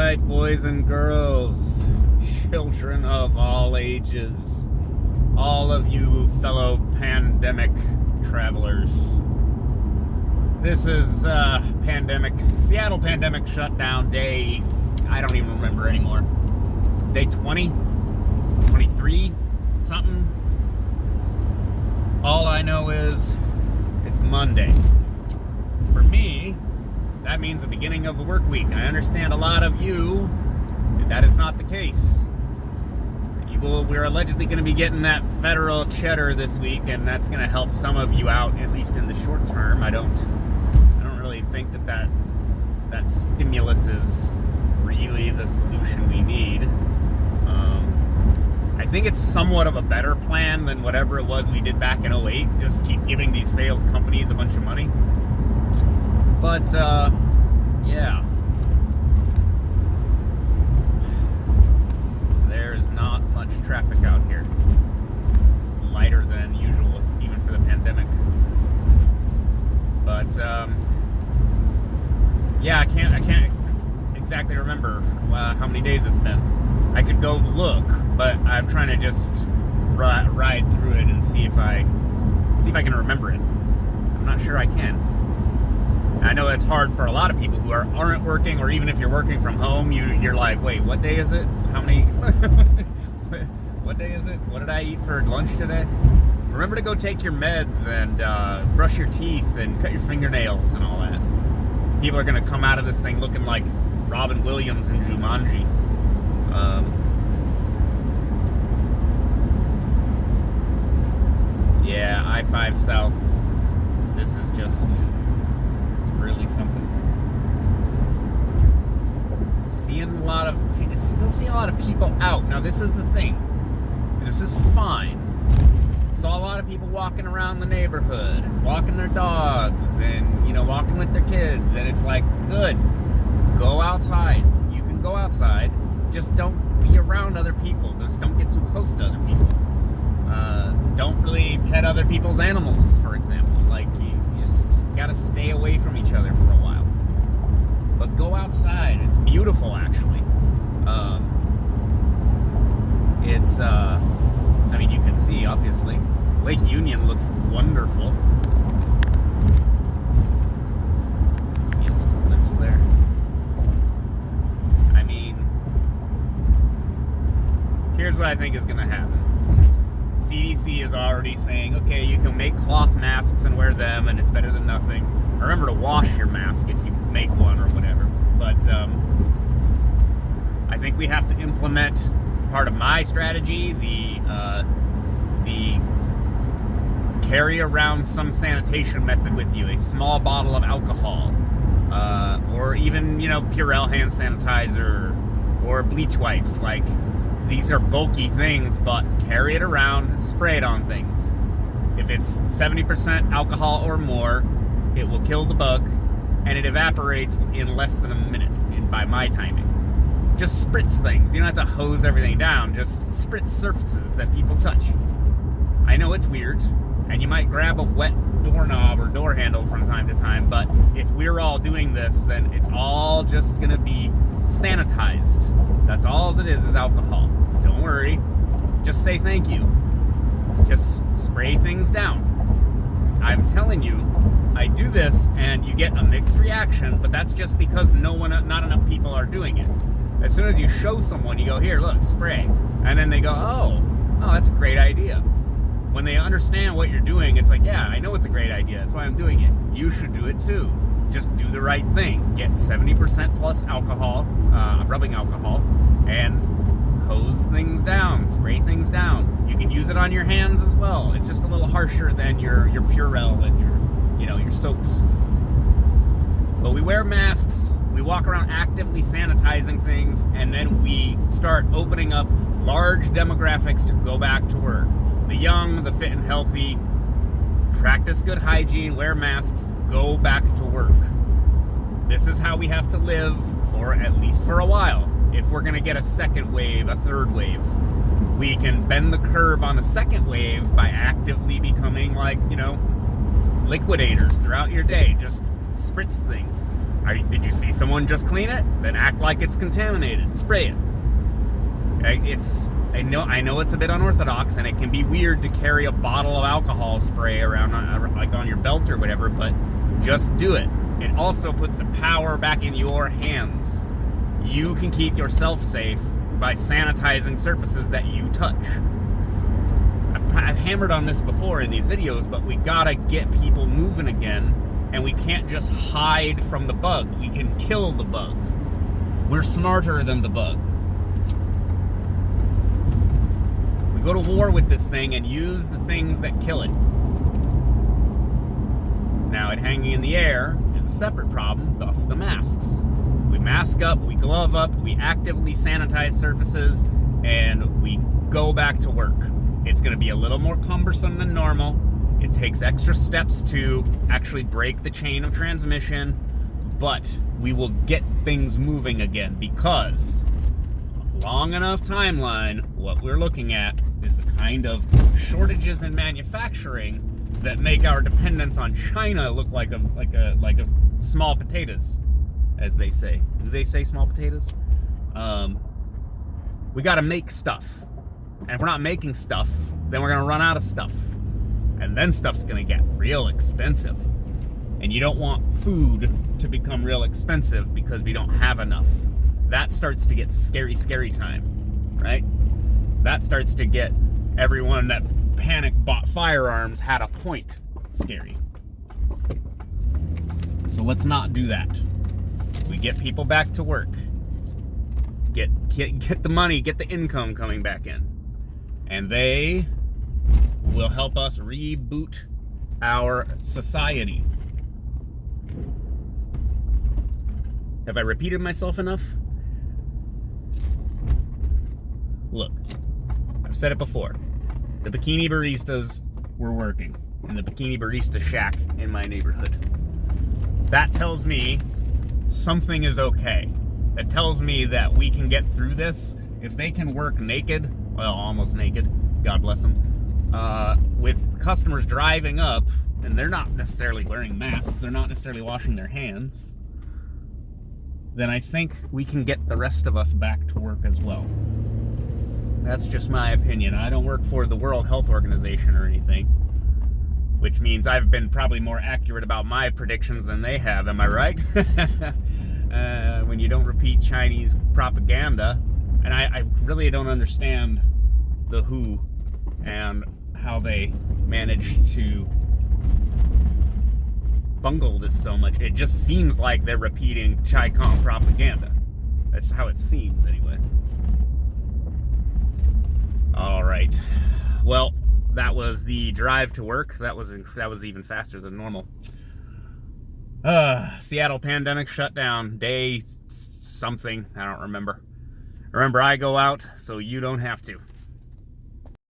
right, boys and girls, children of all ages, all of you fellow pandemic travelers. This is Seattle pandemic shutdown day, I don't even remember anymore. Day 20, 23, something. All I know is it's Monday. For me, that means the beginning of a work week. I understand a lot of you, that is not the case. We're allegedly going to be getting that federal cheddar this week, and that's going to help some of you out, at least in the short term. I don't really think that stimulus is really the solution we need. I think it's somewhat of a better plan than whatever it was we did back in 2008. Just keep giving these failed companies a bunch of money. But, yeah. There's not much traffic out here. It's lighter than usual, even for the pandemic. But, yeah, I can't exactly remember how many days it's been. I could go look, but I'm trying to just ride through it and see if I can remember it. I'm not sure I can. I know that's hard for a lot of people who aren't working, or even if you're working from home, you're like, wait, what day is it? How many? What day is it? What did I eat for lunch today? Remember to go take your meds and brush your teeth and cut your fingernails and all that. People are going to come out of this thing looking like Robin Williams in Jumanji. Yeah, I-5 South. This is just... really something. Still seeing a lot of people out. Now this is the thing. This is fine. Saw a lot of people walking around the neighborhood, walking their dogs, and walking with their kids, and it's like, good. Go outside. You can go outside. Just don't be around other people. Just don't get too close to other people. Don't really pet other people's animals, for example. Like, you just gotta stay away from each other for a while. But go outside. It's beautiful, actually. You can see, obviously. Lake Union looks wonderful. Little glimpse there. Here's what I think is going to happen. CDC is already saying, okay, you can make cloth masks and wear them, and it's better than nothing. Remember to wash your mask if you make one or whatever. But I think we have to implement part of my strategy, the carry around some sanitation method with you, a small bottle of alcohol, or even, Purell hand sanitizer or bleach wipes. Like, these are bulky things, but carry it around, spray it on things. If it's 70% alcohol or more, it will kill the bug, and it evaporates in less than a minute by my timing. Just spritz things. You don't have to hose everything down. Just spritz surfaces that people touch. I know it's weird, and you might grab a wet doorknob or door handle from time to time, but if we're all doing this, then it's all just going to be sanitized. That's all it is alcohol. Don't worry. Just say thank you. Just spray things down. I'm telling you, I do this and you get a mixed reaction, but that's just because not enough people are doing it. As soon as you show someone, you go, here, look, spray. And then they go, oh, that's a great idea. When they understand what you're doing, it's like, yeah, I know it's a great idea. That's why I'm doing it. You should do it too. Just do the right thing. Get 70% plus alcohol, rubbing alcohol, and hose things down, spray things down. You can use it on your hands as well. It's just a little harsher than your Purell and your soaps. But we wear masks, we walk around actively sanitizing things, and then we start opening up large demographics to go back to work. The young, the fit and healthy, practice good hygiene, wear masks, go back to work. This is how we have to live at least for a while. If we're going to get a second wave, a third wave, we can bend the curve on the second wave by actively becoming liquidators throughout your day. Just spritz things. Did you see someone just clean it? Then act like it's contaminated. Spray it. I know it's a bit unorthodox, and it can be weird to carry a bottle of alcohol spray around, like on your belt or whatever, but just do it. It also puts the power back in your hands. You can keep yourself safe by sanitizing surfaces that you touch. I've hammered on this before in these videos, but we gotta get people moving again, and we can't just hide from the bug. We can kill the bug. We're smarter than the bug. We go to war with this thing and use the things that kill it. Now, it hanging in the air is a separate problem, thus the masks. We mask up, we glove up, we actively sanitize surfaces, and we go back to work. It's going to be a little more cumbersome than normal. It takes extra steps to actually break the chain of transmission, but we will get things moving again, because long enough timeline, what we're looking at is the kind of shortages in manufacturing that make our dependence on China look like a small potatoes, as they say. Do they say small potatoes? We got to make stuff, and if we're not making stuff, then we're gonna run out of stuff, and then stuff's gonna get real expensive. And you don't want food to become real expensive because we don't have enough. That starts to get scary time, right? That starts to get everyone that panic bought firearms had a point scary. So let's not do that. We get people back to work. Get the money, get the income coming back in. And they will help us reboot our society. Have I repeated myself enough? Look, I've said it before. The bikini baristas were working in the bikini barista shack in my neighborhood. That tells me something is okay. That tells me that we can get through this. If they can work naked, well, almost naked, God bless them, with customers driving up, and they're not necessarily wearing masks, they're not necessarily washing their hands, then I think we can get the rest of us back to work as well. That's just my opinion. I don't work for the World Health Organization or anything, which means I've been probably more accurate about my predictions than they have, am I right? When you don't repeat Chinese propaganda. And I really don't understand the WHO and how they managed to bungle this so much. It just seems like they're repeating Chi-Com propaganda. That's how it seems, anyway. All right. Well, that was the drive to work. That was even faster than normal. Seattle pandemic shutdown, day something. I don't remember. Remember, I go out, so you don't have to.